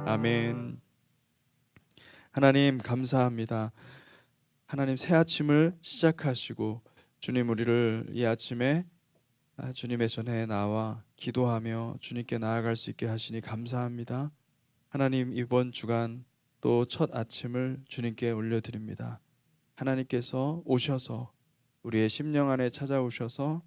아멘. 하나님 감사합니다. 하나님 새 아침을 시작하시고 주님 우리를 이 아침에 주님의 전에 나와 기도하며 주님께 나아갈 수 있게 하시니 감사합니다. 하나님 이번 주간 또 첫 아침을 주님께 올려드립니다. 하나님께서 오셔서 우리의 심령 안에 찾아오셔서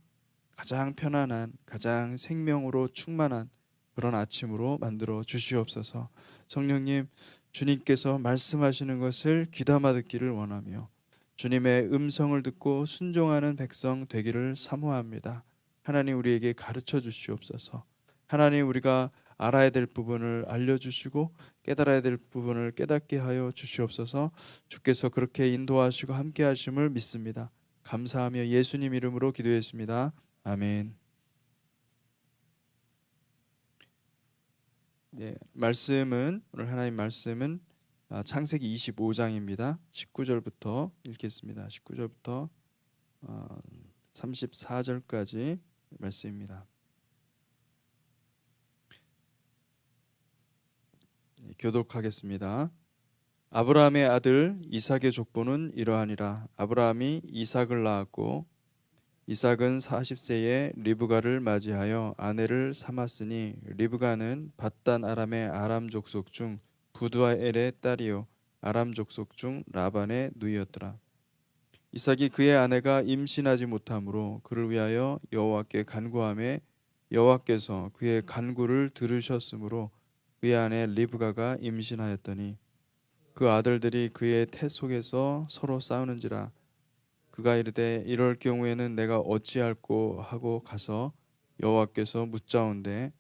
가장 편안한, 가장 생명으로 충만한 그런 아침으로 만들어 주시옵소서. 성령님, 주님께서 말씀하시는 것을 귀담아 듣기를 원하며 주님의 음성을 듣고 순종하는 백성 되기를 사모합니다. 하나님 우리에게 가르쳐 주시옵소서. 하나님 우리가 알아야 될 부분을 알려주시고 깨달아야 될 부분을 깨닫게 하여 주시옵소서. 주께서 그렇게 인도하시고 함께 하심을 믿습니다. 감사하며 예수님 이름으로 기도했습니다. 아멘. 말씀은 오늘 하나님 말씀은 창세기 25장입니다. 19절부터 읽겠습니다. 19절부터 34절까지 말씀입니다. 교독하겠습니다. 아브라함의 아들 이삭의 족보는 이러하니라. 아브라함이 이삭을 낳았고 이삭은 40세에 리브가를 맞이하여 아내를 삼았으니 리브가는 밧단 아람의 아람 족속 중 부두엘의 딸이요 아람 족속 중 라반의 누이였더라. 이삭이 그의 아내가 임신하지 못하므로 그를 위하여 여호와께 간구하매 여호와께서 그의 간구를 들으셨으므로 그의 아내 리브가가 임신하였더니 그 아들들이 그의 태 속에서 서로 싸우는지라. 그가 이르되 이럴 경우에는 내가 어찌할꼬 하고 가서 여호와께서 묻자온대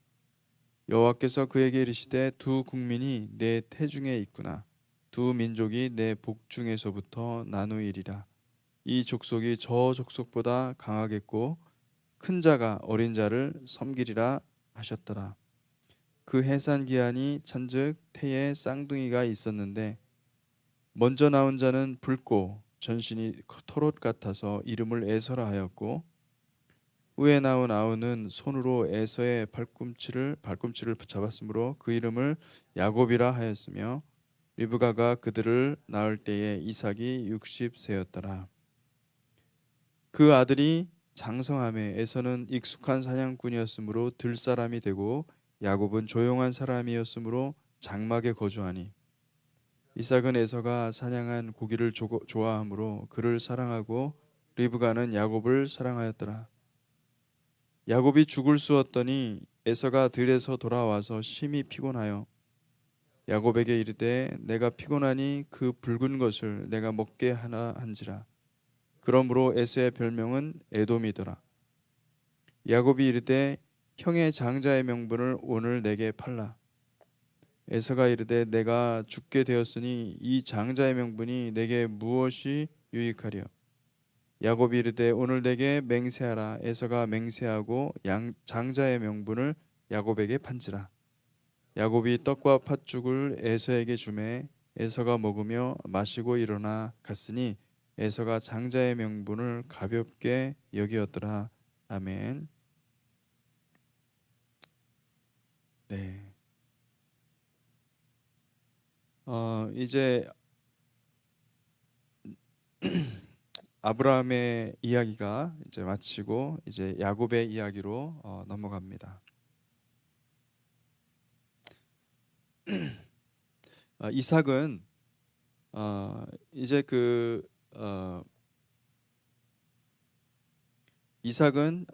여호와께서 그에게 이르시되 두 국민이 내 태중에 있구나. 두 민족이 내 복중에서부터 나누이리라. 이 족속이 저 족속보다 강하겠고 큰 자가 어린 자를 섬기리라 하셨더라. 그 해산 기한이 찬즉 태에 쌍둥이가 있었는데 먼저 나온 자는 붉고 전신이 털옷 같아서 이름을 에서라 하였고 후에 나온 아우는 손으로 에서의 발꿈치를 잡았으므로 그 이름을 야곱이라 하였으며 리브가가 그들을 낳을 때에 이삭이 60세였더라. 그 아들이 장성함에 에서는 익숙한 사냥꾼이었으므로 들사람이 되고 야곱은 조용한 사람이었으므로 장막에 거주하니 이삭은 에서가 사냥한 고기를 좋아하므로 그를 사랑하고 리브가는 야곱을 사랑하였더라. 야곱이 죽을 쑤었더니 에서가 들에서 돌아와서 심히 피곤하여 야곱에게 이르되 내가 피곤하니 그 붉은 것을 내가 먹게 하나 한지라. 그러므로 에서의 별명은 에돔이더라. 야곱이 이르되 형의 장자의 명분을 오늘 내게 팔라. 에서가 이르되 내가 죽게 되었으니 이 장자의 명분이 내게 무엇이 유익하리요. 야곱이 이르되 오늘 내게 맹세하라. 에서가 맹세하고 장자의 명분을 야곱에게 판지라. 야곱이 떡과 팥죽을 에서에게 주매 에서가 먹으며 마시고 일어나 갔으니 에서가 장자의 명분을 가볍게 여기었더라. 아멘. 네. 이제 아브라함의 이야기가 이제 마치고 이제 야곱의 이야기로 넘어갑니다. 이삭은 이제 이삭은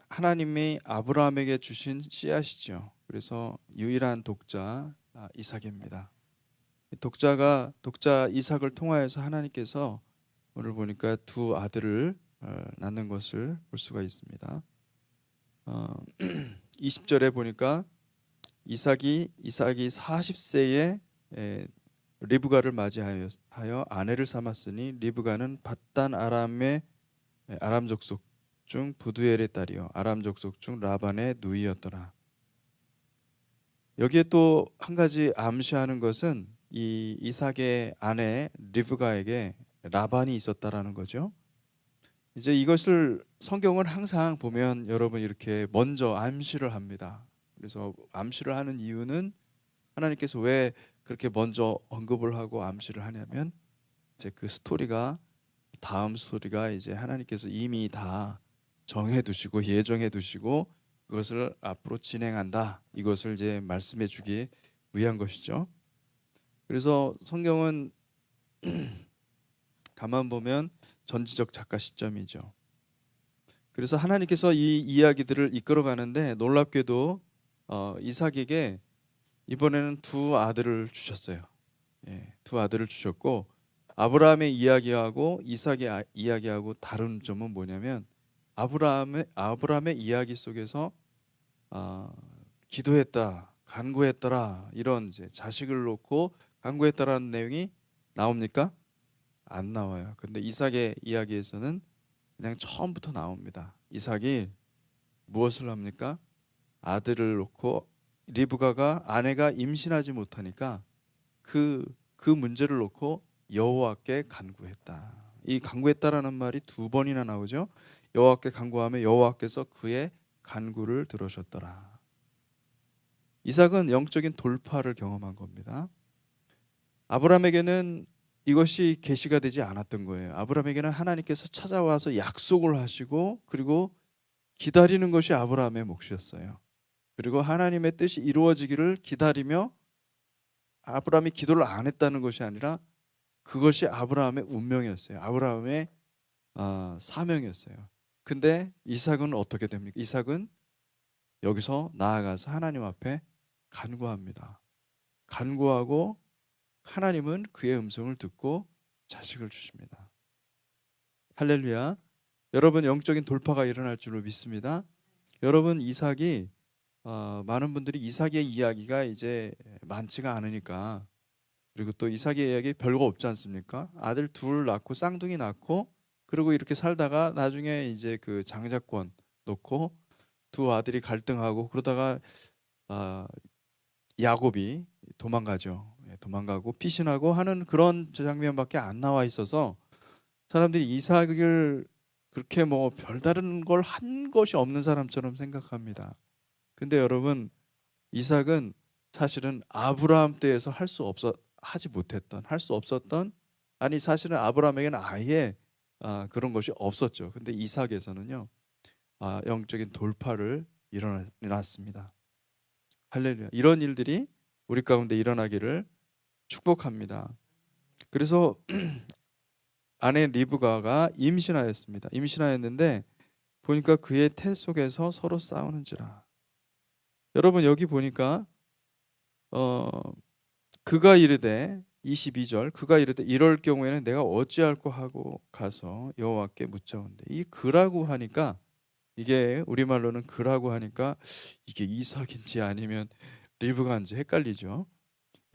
하나님이 아브라함에게 주신 씨앗이죠. 그래서 유일한 독자 이삭입니다. 독자 이삭을 통하여서 하나님께서 오늘 보니까 두 아들을 낳는 것을 볼 수가 있습니다. 20절에 보니까 이삭이 40세에 리브가를 맞이하여 아내를 삼았으니 리브가는 밧단 아람의 아람 족속 중 부두엘의 딸이요 아람 족속 중 라반의 누이였더라. 여기에 또 한 가지 암시하는 것은 이 이삭의 아내 리브가에게 라반이 있었다라는 거죠. 이제 이것을 성경은 항상 보면 여러분 이렇게 먼저 암시를 합니다. 그래서 암시를 하는 이유는 하나님께서 왜 그렇게 먼저 언급을 하고 암시를 하냐면 이제 그 스토리가 다음 스토리가 이제 하나님께서 이미 다 정해 두시고 예정해 두시고 그것을 앞으로 진행한다. 이것을 이제 말씀해 주기 위한 것이죠. 그래서 성경은 가만 보면 전지적 작가 시점이죠. 그래서 하나님께서 이 이야기들을 이끌어 가는데 놀랍게도 이삭에게 이번에는 두 아들을 주셨어요. 예, 두 아들을 주셨고 아브라함의 이야기하고 이삭의 이야기하고 다른 점은 뭐냐면 아브라함의 이야기 속에서 아, 기도했다, 간구했더라 이런 이제 자식을 놓고 간구했다라는 내용이 나옵니까? 안 나와요. 근데 이삭의 이야기에서는 그냥 처음부터 나옵니다. 이삭이 무엇을 합니까? 아들을 놓고 리브가가 아내가 임신하지 못하니까 그 문제를 놓고 여호와께 간구했다. 이 간구했다라는 말이 두 번이나 나오죠. 여호와께 간구하며 여호와께서 그의 간구를 들으셨더라. 이삭은 영적인 돌파를 경험한 겁니다. 아브라함에게는 이것이 계시가 되지 않았던 거예요. 아브라함에게는 하나님께서 찾아와서 약속을 하시고 그리고 기다리는 것이 아브라함의 몫이었어요. 그리고 하나님의 뜻이 이루어지기를 기다리며 아브라함이 기도를 안 했다는 것이 아니라 그것이 아브라함의 운명이었어요. 아브라함의 사명이었어요. 근데 이삭은 어떻게 됩니까? 이삭은 여기서 나아가서 하나님 앞에 간구합니다. 간구하고 하나님은 그의 음성을 듣고 자식을 주십니다. 할렐루야. 여러분 영적인 돌파가 일어날 줄로 믿습니다. 여러분 이삭이 많은 분들이 이삭의 이야기가 이제 많지가 않으니까 그리고 또 이삭의 이야기 별거 없지 않습니까? 아들 둘 낳고 쌍둥이 낳고 그리고 이렇게 살다가 나중에 이제 그 장자권 놓고 두 아들이 갈등하고 그러다가 아, 야곱이 도망가죠. 예, 도망가고 피신하고 하는 그런 장면밖에 안 나와 있어서 사람들이 이삭을 그렇게 뭐 별다른 걸 한 것이 없는 사람처럼 생각합니다. 근데 여러분 이삭은 사실은 아브라함 때에서 할 수 없었던 아니 사실은 아브라함에게는 아예 그런 것이 없었죠. 근데 이삭에서는요 영적인 돌파를 일어났습니다. 할렐루야. 이런 일들이 우리 가운데 일어나기를 축복합니다. 그래서 아내 리브가가 임신하였습니다. 임신하였는데 보니까 그의 태 속에서 서로 싸우는지라. 여러분 여기 보니까 어, 그가 이르되 22절 그가 이르되 이럴 경우에는 내가 어찌할꼬 하고 가서 여호와께 묻자온대. 이 그라고 하니까 이게 우리말로는 그라고 하니까 이게 이삭인지 아니면 리브가인지 헷갈리죠.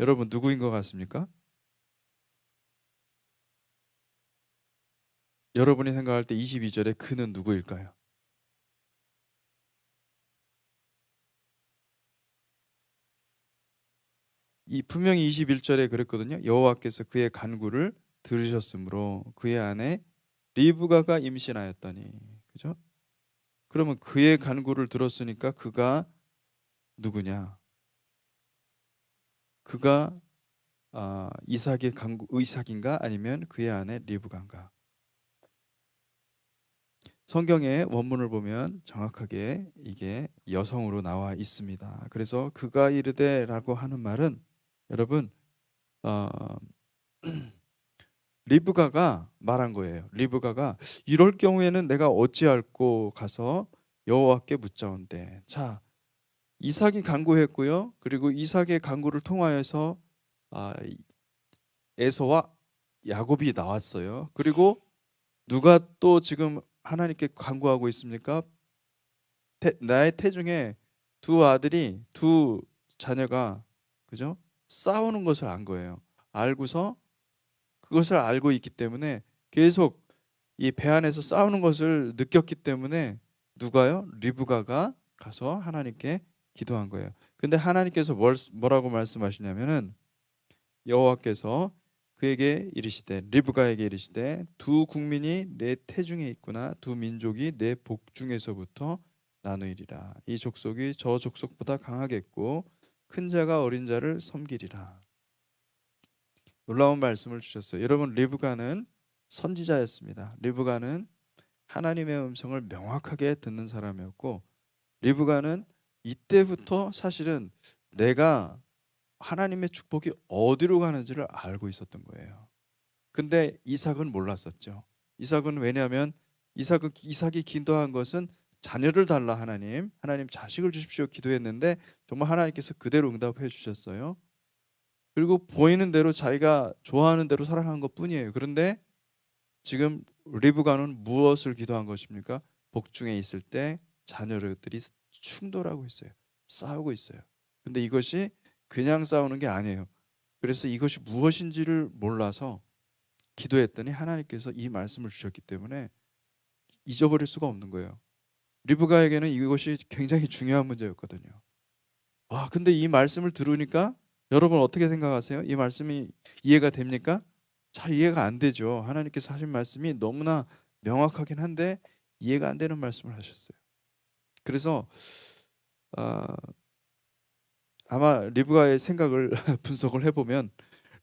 여러분 누구인 것 같습니까? 여러분이 생각할 때 22절에 그는 누구일까요? 이 분명히 21절에 그랬거든요. 여호와께서 그의 간구를 들으셨으므로 그의 아내 리브가가 임신하였더니 그죠? 그러면 그의 간구를 들었으니까 그가 누구냐? 그가 이삭의 간구 이삭인가 아니면 그의 아내 리브가인가? 성경의 원문을 보면 정확하게 이게 여성으로 나와 있습니다. 그래서 그가 이르되라고 하는 말은 여러분 어, 리브가가 말한 거예요. 리브가가 이럴 경우에는 내가 어찌할꼬 가서 여호와께 묻자온대. 자, 이삭이 간구했고요. 그리고 이삭의 간구를 통하여서 아, 에서와 야곱이 나왔어요. 그리고 누가 또 지금 하나님께 간구하고 있습니까? 나의 태중에 두 아들이 두 자녀가 그죠? 싸우는 것을 안 거예요. 알고서 그것을 알고 있기 때문에 계속 이 배 안에서 싸우는 것을 느꼈기 때문에 누가요? 리브가가 가서 하나님께 기도한 거예요. 근데 하나님께서 뭐라고 말씀하시냐면은 여호와께서 그에게 이르시되 리브가에게 이르시되 두 국민이 내 태중에 있구나 두 민족이 내 복중에서부터 나누이리라. 이 족속이 저 족속보다 강하겠고 큰 자가 어린 자를 섬기리라. 놀라운 말씀을 주셨어요. 여러분, 리브가는 선지자였습니다. 리브가는 하나님의 음성을 명확하게 듣는 사람이었고, 리브가는 이때부터 사실은 내가 하나님의 축복이 어디로 가는지를 알고 있었던 거예요. 근데 이삭은 몰랐었죠. 이삭은 왜냐하면 이삭이 기도한 것은 자녀를 달라 하나님 자식을 주십시오 기도했는데 정말 하나님께서 그대로 응답해 주셨어요. 그리고 보이는 대로 자기가 좋아하는 대로 살아간 것뿐이에요. 그런데 지금 리브가는 무엇을 기도한 것입니까? 복중에 있을 때 자녀들이 충돌하고 있어요. 싸우고 있어요. 근데 이것이 그냥 싸우는 게 아니에요. 그래서 이것이 무엇인지를 몰라서 기도했더니 하나님께서 이 말씀을 주셨기 때문에 잊어버릴 수가 없는 거예요. 리브가에게는 이것이 굉장히 중요한 문제였거든요. 와, 근데 이 말씀을 들으니까 여러분 어떻게 생각하세요? 이 말씀이 이해가 됩니까? 잘 이해가 안 되죠. 하나님께서 하신 말씀이 너무나 명확하긴 한데 이해가 안 되는 말씀을 하셨어요. 그래서 아마 리브가의 생각을 분석을 해보면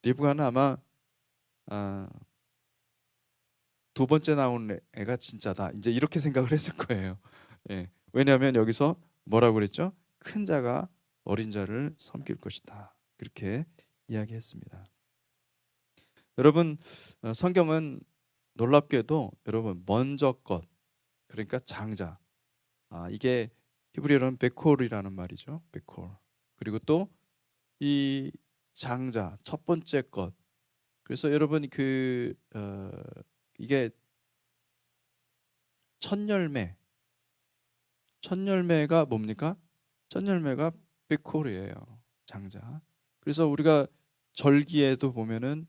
리브가는 아마 두 번째 나온 애가 진짜다. 이제 이렇게 생각을 했을 거예요. 예. 왜냐하면 여기서 뭐라고 그랬죠? 큰 자가 어린 자를 섬길 것이다. 그렇게 이야기했습니다. 여러분, 성경은 놀랍게도 여러분 먼저 것, 그러니까 장자, 이게 히브리어로는 베콜이라는 말이죠. 베콜. 그리고 또 이 장자, 첫 번째 것. 그래서 여러분 이게 첫 열매가 뭡니까? 첫 열매가 베콜이에요. 장자. 그래서 우리가 절기에도 보면은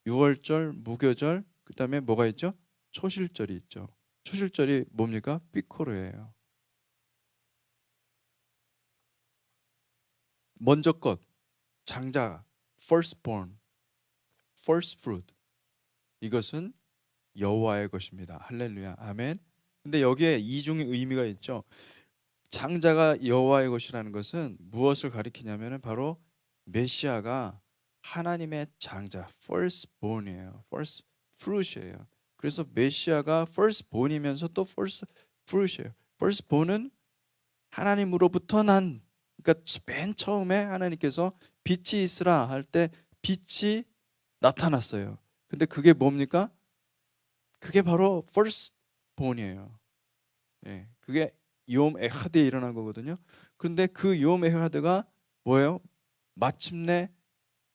유월절, 무교절, 그다음에 뭐가 있죠? 초실절이 있죠. 초실절이 뭡니까? 비코르예요. 먼저 것, 장자, firstborn, first fruit. 이것은 여호와의 것입니다. 할렐루야, 아멘. 근데 여기에 이중의 의미가 있죠. 장자가 여호와의 것이라는 것은 무엇을 가리키냐면은 바로 메시아가 하나님의 장자, firstborn이에요. first fruit이에요. 그래서 메시아가 firstborn이면서 또 first fruit이에요. firstborn은 하나님으로부터 난, 그러니까 맨 처음에 하나님께서 빛이 있으라 할 때 빛이 나타났어요. 근데 그게 뭡니까? 그게 바로 firstborn이에요. 예, 그게 욤 에하드에 일어난 거거든요. 그런데 그 욤 에하드가 뭐예요? 마침내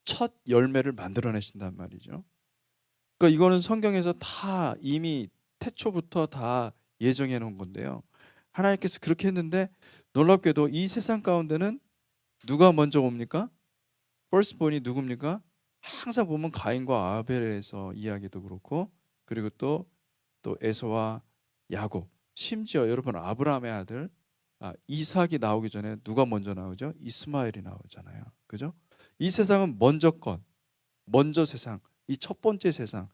첫 열매를 만들어내신단 말이죠. 그러니까 이거는 성경에서 다 이미 태초부터 다 예정해 놓은 건데요. 하나님께서 그렇게 했는데 놀랍게도 이 세상 가운데는 누가 먼저 옵니까? firstborn이 누굽니까? 항상 보면 가인과 아벨에서 이야기도 그렇고, 그리고 또 에서와 야곱, 심지어 여러분 아브라함의 아들 이삭이 나오기 전에 누가 먼저 나오죠? 이스마엘이 나오잖아요. 그죠? 이 세상은 먼저 것, 먼저 세상, 이 첫 번째 세상.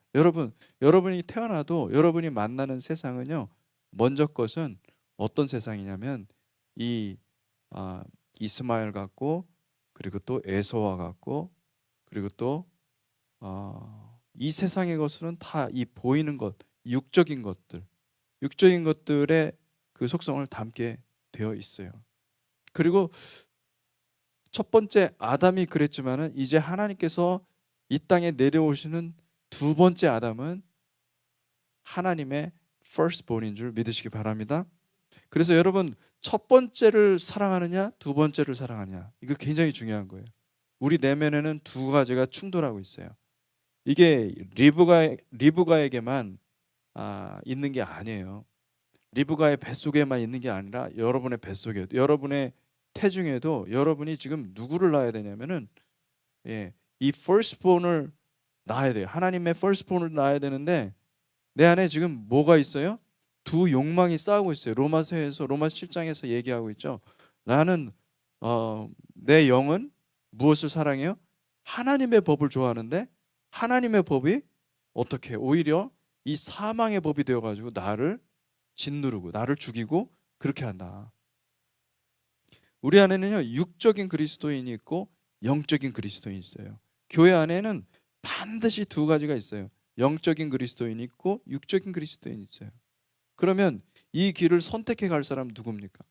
여러분이 태어나도 여러분이 만나는 세상은요, 먼저 것은 어떤 세상이냐면 이 이스마엘 같고, 그리고 또 에서와 같고, 그리고 또 이 세상의 것은 다 이 보이는 것, 육적인 것들의 그 속성을 담게 되어 있어요. 그리고 첫 번째 아담이 그랬지만은 이제 하나님께서 이 땅에 내려오시는 두 번째 아담은 하나님의 firstborn인 줄 믿으시기 바랍니다. 그래서 여러분, 첫 번째를 사랑하느냐 두 번째를 사랑하느냐, 이거 굉장히 중요한 거예요. 우리 내면에는 두 가지가 충돌하고 있어요. 이게 리브가에게만 있는 게 아니에요. 리브가의 뱃속에만 있는 게 아니라 여러분의 뱃속에도, 여러분의 태중에도 여러분이 지금 누구를 낳아야 되냐면은 이 firstborn을 낳아야 돼요. 하나님의 firstborn을 낳아야 되는데 내 안에 지금 뭐가 있어요? 두 욕망이 싸우고 있어요. 로마서 7장에서 얘기하고 있죠. 나는 내 영은 무엇을 사랑해요? 하나님의 법을 좋아하는데 하나님의 법이 어떻게 오히려 이 사망의 법이 되어가지고 나를 짓누르고 나를 죽이고 그렇게 한다. 우리 안에는요, 육적인 그리스도인이 있고 영적인 그리스도인이 있어요. 교회 안에는 반드시 두 가지가 있어요. 영적인 그리스도인이 있고 육적인 그리스도인이 있어요. 그러면 이 길을 선택해 갈 사람 누굽니까?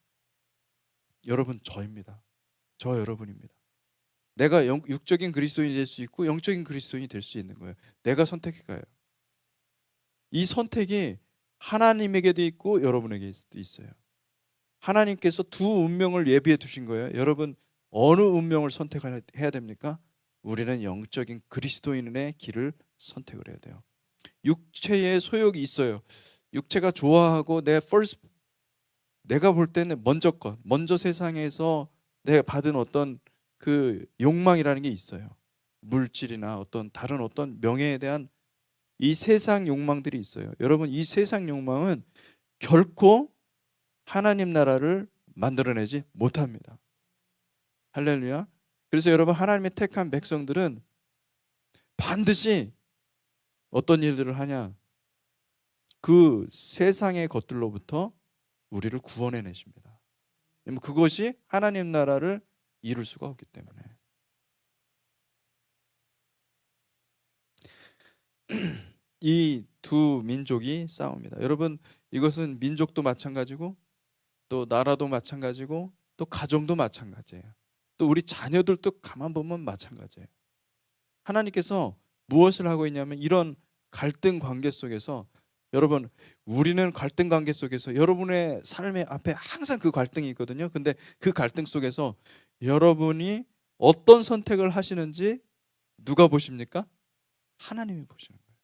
여러분, 저입니다. 저 여러분입니다. 내가 육적인 그리스도인이 될 수 있고 영적인 그리스도인이 될 수 있는 거예요. 내가 선택해 가요. 이 선택이 하나님에게도 있고 여러분에게도 있어요. 하나님께서 두 운명을 예비해 두신 거예요. 여러분, 어느 운명을 선택해야 됩니까? 우리는 영적인 그리스도인의 길을 선택을 해야 돼요. 육체의 소욕이 있어요. 육체가 좋아하고 내가 볼 때는 먼저 세상에서 내가 받은 어떤 그 욕망이라는 게 있어요. 물질이나 어떤 다른 어떤 명예에 대한 이 세상 욕망들이 있어요. 여러분, 이 세상 욕망은 결코 하나님 나라를 만들어내지 못합니다. 할렐루야. 그래서 여러분, 하나님의 택한 백성들은 반드시 어떤 일들을 하냐? 그 세상의 것들로부터 우리를 구원해 내십니다. 그것이 하나님 나라를 이룰 수가 없기 때문에. 이 두 민족이 싸웁니다. 여러분, 이것은 민족도 마찬가지고 또 나라도 마찬가지고 또 가정도 마찬가지예요. 또 우리 자녀들도 가만 보면 마찬가지예요. 하나님께서 무엇을 하고 있냐면 이런 갈등 관계 속에서 여러분, 우리는 갈등 관계 속에서 여러분의 삶의 앞에 항상 그 갈등이 있거든요. 근데 그 갈등 속에서 여러분이 어떤 선택을 하시는지 누가 보십니까? 하나님이 보시는 거예요.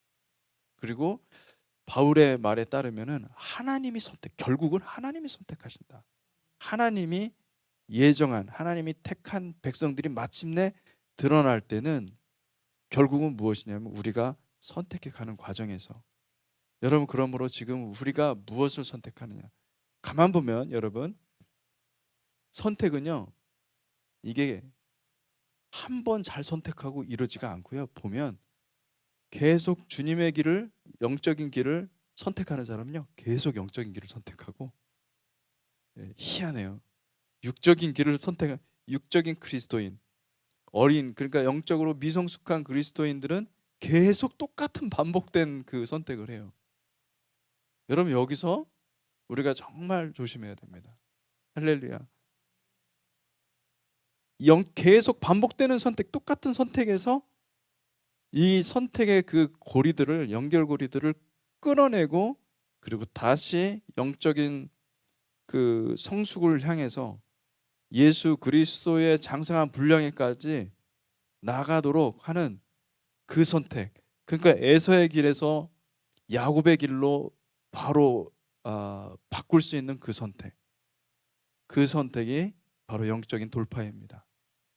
그리고 바울의 말에 따르면은 결국은 하나님이 선택하신다. 하나님이 예정한, 하나님이 택한 백성들이 마침내 드러날 때는 결국은 무엇이냐면 우리가 선택해 가는 과정에서, 여러분, 그러므로 지금 우리가 무엇을 선택하느냐, 가만 보면 여러분, 선택은요, 이게 한 번 잘 선택하고 이루어지가 않고요, 보면 계속 주님의 길을, 영적인 길을 선택하는 사람은요, 계속 영적인 길을 선택하고, 희한해요. 육적인 그리스도인, 그러니까 영적으로 미성숙한 그리스도인들은 계속 똑같은 반복된 그 선택을 해요. 여러분, 여기서 우리가 정말 조심해야 됩니다. 할렐루야. 계속 반복되는 선택, 똑같은 선택에서 이 선택의 그 연결고리들을 끊어내고, 그리고 다시 영적인 그 성숙을 향해서 예수 그리스도의 장성한 분량에까지 나가도록 하는 그 선택. 그러니까 에서의 길에서 야곱의 길로 바로 바꿀 수 있는 그 선택. 그 선택이 바로 영적인 돌파입니다.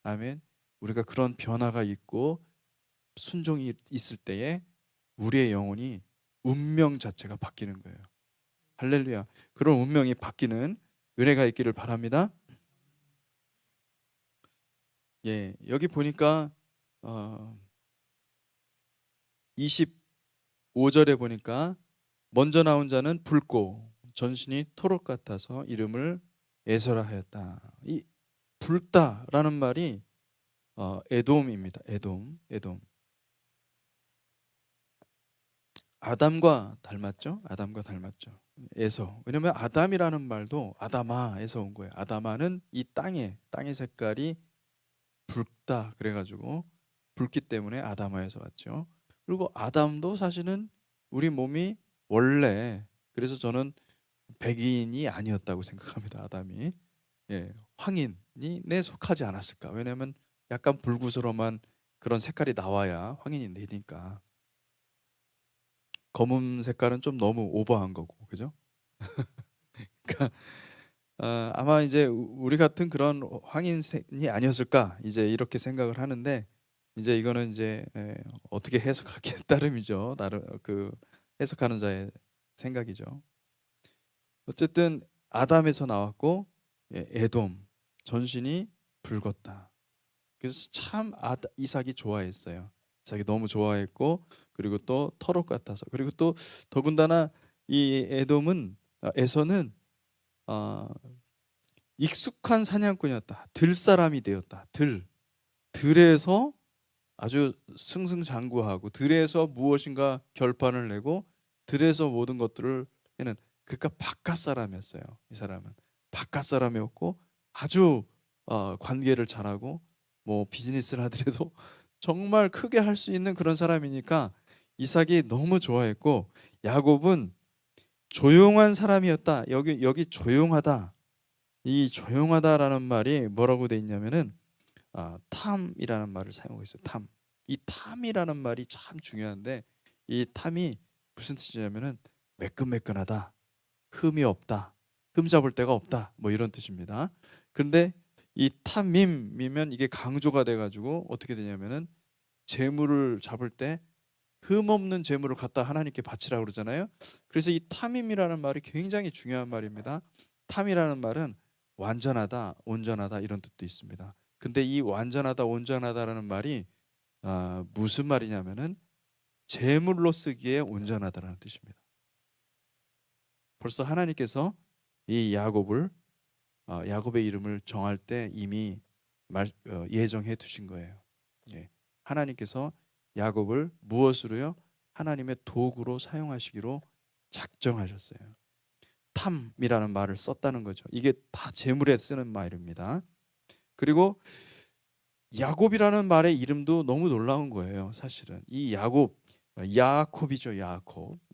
아멘. 우리가 그런 변화가 있고 순종이 있을 때에 우리의 영혼이 운명 자체가 바뀌는 거예요. 할렐루야. 그런 운명이 바뀌는 은혜가 있기를 바랍니다. 예, 여기 보니까 25절에 보니까 먼저 나온 자는 붉고 전신이 토록 같아서 이름을 에서라 하였다. 이 붉다라는 말이 에돔입니다. 에돔. 아담과 닮았죠? 에서. 왜냐면 아담이라는 말도 아담아에서 온 거예요. 아담아는 이 땅의 색깔이 붉다 그래가지고 붉기 때문에 아담아에서 왔죠. 그리고 아담도 사실은 우리 몸이 원래, 그래서 저는 백인이 아니었다고 생각합니다. 아담이, 황인이 내 속하지 않았을까? 왜냐하면 약간 불구스럼한 그런 색깔이 나와야 황인이 되니까. 검은 색깔은 좀 너무 오버한 거고, 그죠? 그러니까 아마 이제 우리 같은 그런 황인이 아니었을까, 이제 이렇게 생각을 하는데, 이제 이거는 이제 어떻게 해석하기에 따름이죠. 나름 그 해석하는 자의 생각이죠. 어쨌든 아담에서 나왔고, 에돔, 전신이 붉었다. 그래서 참 이삭이 좋아했어요. 이삭이 너무 좋아했고, 그리고 또 터록 같아서, 그리고 또 더군다나 이 에돔은 에서는 익숙한 사냥꾼이었다. 들사람이 되었다. 들에서 아주 승승장구하고 들에서 무엇인가 결판을 내고 들에서 모든 것들을 해는, 그러니까 바깥 사람이었어요. 이 사람은 바깥 사람이었고 아주 관계를 잘하고 뭐 비즈니스를 하더라도 정말 크게 할 수 있는 그런 사람이니까 이삭이 너무 좋아했고, 야곱은 조용한 사람이었다. 여기 조용하다. 이 조용하다라는 말이 뭐라고 돼 있냐면은 탐이라는 말을 사용하고 있어요. 탐. 이 탐이라는 말이 참 중요한데, 이 탐이 무슨 뜻이냐면은 매끈매끈하다, 흠이 없다, 흠 잡을 데가 없다, 뭐 이런 뜻입니다. 그런데 이 탐임이면 이게 강조가 돼가지고 어떻게 되냐면은 재물을 잡을 때 흠 없는 재물을 갖다 하나님께 바치라고 그러잖아요. 그래서 이 탐임이라는 말이 굉장히 중요한 말입니다. 탐이라는 말은 완전하다, 온전하다 이런 뜻도 있습니다. 근데 이 완전하다, 온전하다라는 말이 무슨 말이냐면은 제물로 쓰기에 온전하다라는 뜻입니다. 벌써 하나님께서 이 야곱의 이름을 정할 때 이미 예정해 두신 거예요. 예. 하나님께서 야곱을 무엇으로요? 하나님의 도구로 사용하시기로 작정하셨어요. 탐이라는 말을 썼다는 거죠. 이게 다 제물에 쓰는 말입니다. 그리고 야곱이라는 말의 이름도 너무 놀라운 거예요. 사실은 이 야곱이죠.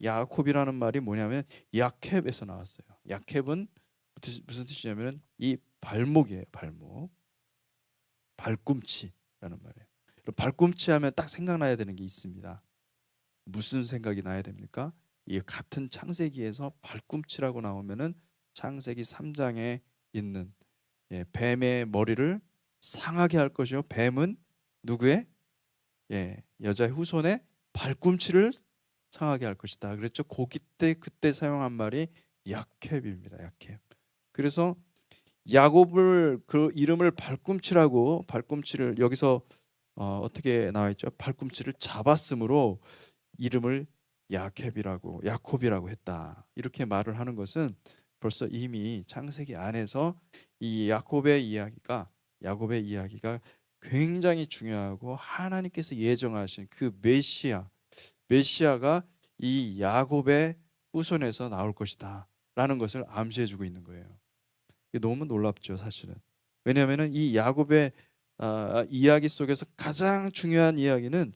야곱이라는 말이 뭐냐면 야캡에서 나왔어요. 야캡은 무슨 뜻이냐면 이 발목이에요. 발꿈치라는 말이에요. 발꿈치 하면 딱 생각나야 되는 게 있습니다. 무슨 생각이 나야 됩니까? 이 같은 창세기에서 발꿈치라고 나오면은 창세기 3장에 있는 뱀의 머리를 상하게 할 것이요. 뱀은 누구의? 여자의 후손의 발꿈치를 상하게 할 것이다. 그랬죠. 그때 사용한 말이 야캡입니다. 야캡. 그래서 야곱을 그 이름을 발꿈치를 여기서 어떻게 나와 있죠? 발꿈치를 잡았으므로 이름을 야곱이라고 했다. 이렇게 말을 하는 것은 벌써 이미 창세기 안에서 이 야곱의 이야기가 굉장히 중요하고 하나님께서 예정하신 그 메시아가 이 야곱의 후손에서 나올 것이다 라는 것을 암시해주고 있는 거예요. 이게 너무 놀랍죠, 사실은. 왜냐하면 이 야곱의 이야기 속에서 가장 중요한 이야기는,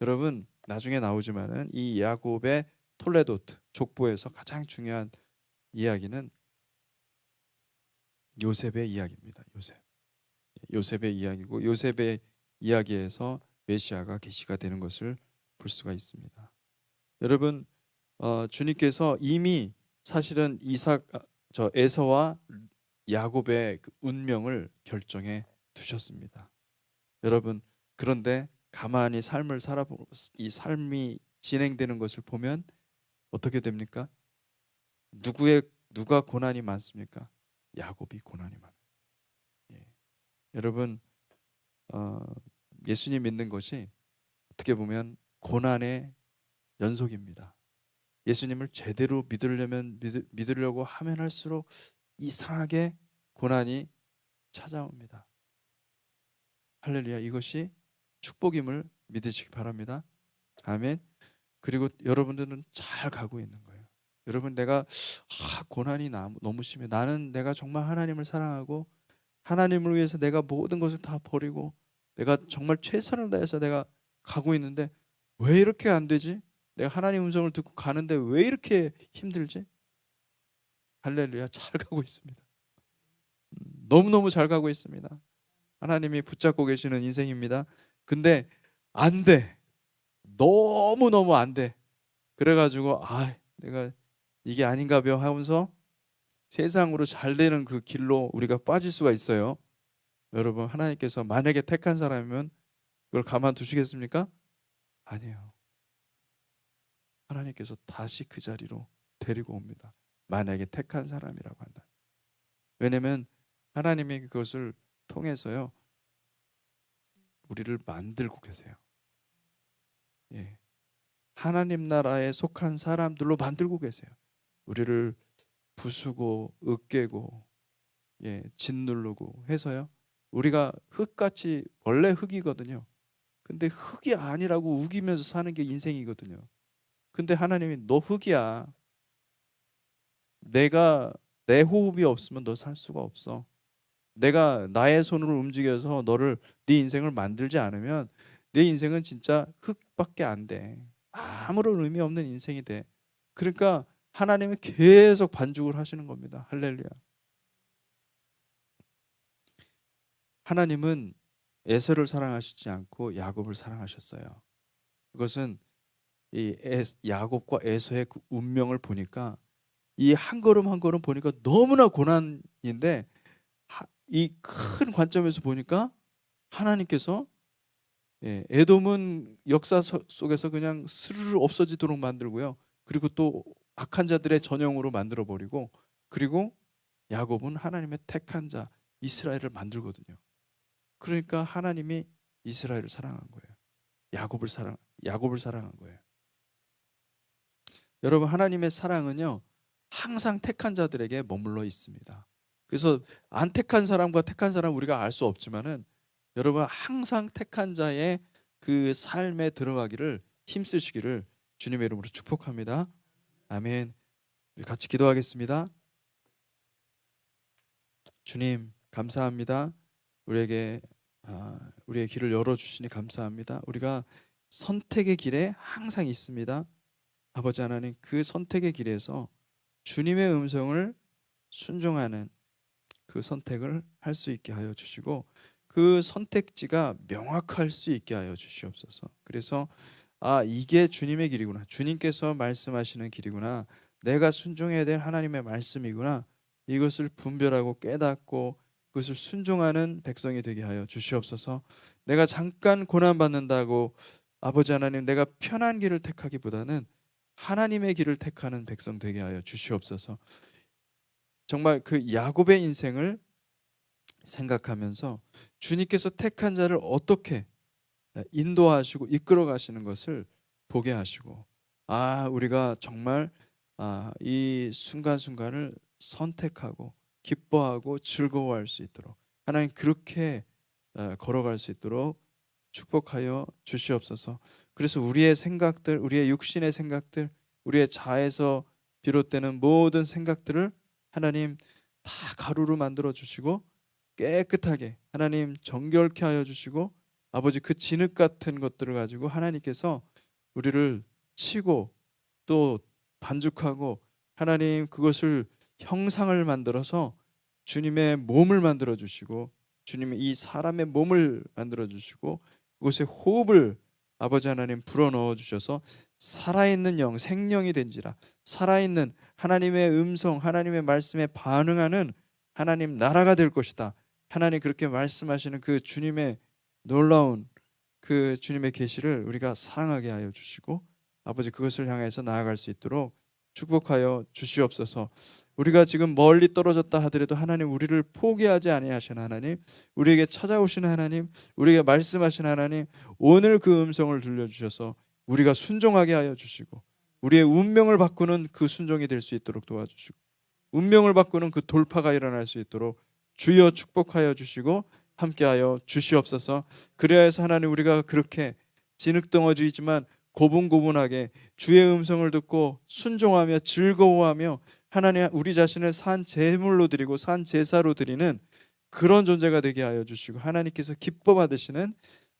여러분 나중에 나오지만은 이 야곱의 톨레도트 족보에서 가장 중요한 이야기는 요셉의 이야기입니다. 요셉의 이야기고, 요셉의 이야기에서 메시아가 계시가 되는 것을 볼 수가 있습니다. 여러분, 주님께서 이미 사실은 에서와 야곱의 그 운명을 결정해 두셨습니다. 여러분, 그런데 가만히 이 삶이 진행되는 것을 보면 어떻게 됩니까? 누가 고난이 많습니까? 야곱이 고난이 많아요. 여러분, 예수님 믿는 것이 어떻게 보면 고난의 연속입니다. 예수님을 제대로 믿으려고 하면 할수록 이상하게 고난이 찾아옵니다. 할렐루야. 이것이 축복임을 믿으시기 바랍니다. 아멘. 그리고 여러분들은 잘 가고 있는 거예요. 여러분, 내가 고난이 너무 심해. 내가 정말 하나님을 사랑하고 하나님을 위해서 내가 모든 것을 다 버리고 내가 정말 최선을 다해서 내가 가고 있는데 왜 이렇게 안 되지? 내가 하나님 음성을 듣고 가는데 왜 이렇게 힘들지? 할렐루야. 잘 가고 있습니다. 너무너무 잘 가고 있습니다. 하나님이 붙잡고 계시는 인생입니다. 근데 안 돼. 너무너무 안 돼. 그래가지고 내가 이게 아닌가 벼 하면서 세상으로 잘 되는 그 길로 우리가 빠질 수가 있어요. 여러분, 하나님께서 만약에 택한 사람이면 그걸 가만두시겠습니까? 아니에요. 하나님께서 다시 그 자리로 데리고 옵니다. 만약에 택한 사람이라고 한다. 왜냐하면 하나님이 그것을 통해서요, 우리를 만들고 계세요. 하나님 나라에 속한 사람들로 만들고 계세요. 우리를 부수고 으깨고 짓누르고 해서요. 우리가 흙같이 원래 흙이거든요. 근데 흙이 아니라고 우기면서 사는 게 인생이거든요. 근데 하나님이 너 흙이야. 내 호흡이 없으면 너 살 수가 없어. 내가 나의 손으로 움직여서 네 인생을 만들지 않으면 내 인생은 진짜 흙밖에 안 돼. 아무런 의미 없는 인생이 돼. 그러니까 하나님은 계속 반죽을 하시는 겁니다. 할렐루야. 하나님은 에서를 사랑하시지 않고 야곱을 사랑하셨어요. 그것은 야곱과 에서의 그 운명을 보니까 이 한 걸음 한 걸음 보니까 너무나 고난인데 이 큰 관점에서 보니까 하나님께서 에돔은 역사 속에서 그냥 스르르 없어지도록 만들고요. 그리고 또 악한 자들의 전형으로 만들어 버리고, 그리고 야곱은 하나님의 택한 자 이스라엘을 만들거든요. 그러니까 하나님이 이스라엘을 사랑한 거예요. 야곱을 사랑한 거예요. 여러분, 하나님의 사랑은요 항상 택한 자들에게 머물러 있습니다. 그래서 안 택한 사람과 택한 사람 우리가 알 수 없지만은 여러분 항상 택한 자의 그 삶에 들어가기를 힘쓰시기를 주님의 이름으로 축복합니다. 아멘. 우리 같이 기도하겠습니다. 주님 감사합니다. 우리의 길을 열어주시니 감사합니다. 우리가 선택의 길에 항상 있습니다. 아버지 하나님, 그 선택의 길에서 주님의 음성을 순종하는 그 선택을 할 수 있게 하여 주시고, 그 선택지가 명확할 수 있게 하여 주시옵소서. 그래서 이게 주님의 길이구나, 주님께서 말씀하시는 길이구나, 내가 순종해야 될 하나님의 말씀이구나, 이것을 분별하고 깨닫고 그것을 순종하는 백성이 되게 하여 주시옵소서. 내가 잠깐 고난받는다고 아버지 하나님, 내가 편한 길을 택하기보다는 하나님의 길을 택하는 백성 되게 하여 주시옵소서. 정말 그 야곱의 인생을 생각하면서 주님께서 택한 자를 어떻게 인도하시고 이끌어 가시는 것을 보게 하시고, 우리가 정말 이 순간순간을 선택하고 기뻐하고 즐거워할 수 있도록 하나님 그렇게 걸어갈 수 있도록 축복하여 주시옵소서. 그래서 우리의 생각들, 우리의 육신의 생각들, 우리의 자에서 비롯되는 모든 생각들을 하나님 다 가루로 만들어 주시고 깨끗하게 하나님 정결케 하여 주시고, 아버지 그 진흙 같은 것들을 가지고 하나님께서 우리를 치고 또 반죽하고 하나님 그것을 형상을 만들어서 주님의 몸을 만들어 주시고, 주님의 이 사람의 몸을 만들어 주시고 그곳에 호흡을 아버지 하나님 불어넣어 주셔서 살아있는 영, 생명이 된지라, 살아있는 하나님의 음성, 하나님의 말씀에 반응하는 하나님 나라가 될 것이다. 하나님 그렇게 말씀하시는 그 주님의 놀라운 그 주님의 계시를 우리가 사랑하게 하여 주시고, 아버지 그것을 향해서 나아갈 수 있도록 축복하여 주시옵소서. 우리가 지금 멀리 떨어졌다 하더라도 하나님 우리를 포기하지 아니하시는 하나님, 우리에게 찾아오시는 하나님, 우리에게 말씀하시는 하나님, 오늘 그 음성을 들려주셔서 우리가 순종하게 하여 주시고 우리의 운명을 바꾸는 그 순종이 될 수 있도록 도와주시고, 운명을 바꾸는 그 돌파가 일어날 수 있도록 주여 축복하여 주시고 함께하여 주시옵소서. 그래야 해서 하나님 우리가 그렇게 진흙덩어리지만 고분고분하게 주의 음성을 듣고 순종하며 즐거워하며 하나님 우리 자신을 산 제물로 드리고 산 제사로 드리는 그런 존재가 되게 하여 주시고, 하나님께서 기뻐 받으시는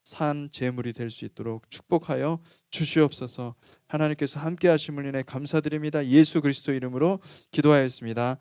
산 제물이 될 수 있도록 축복하여 주시옵소서. 하나님께서 함께 하심을 인해 감사드립니다. 예수 그리스도 이름으로 기도하였습니다.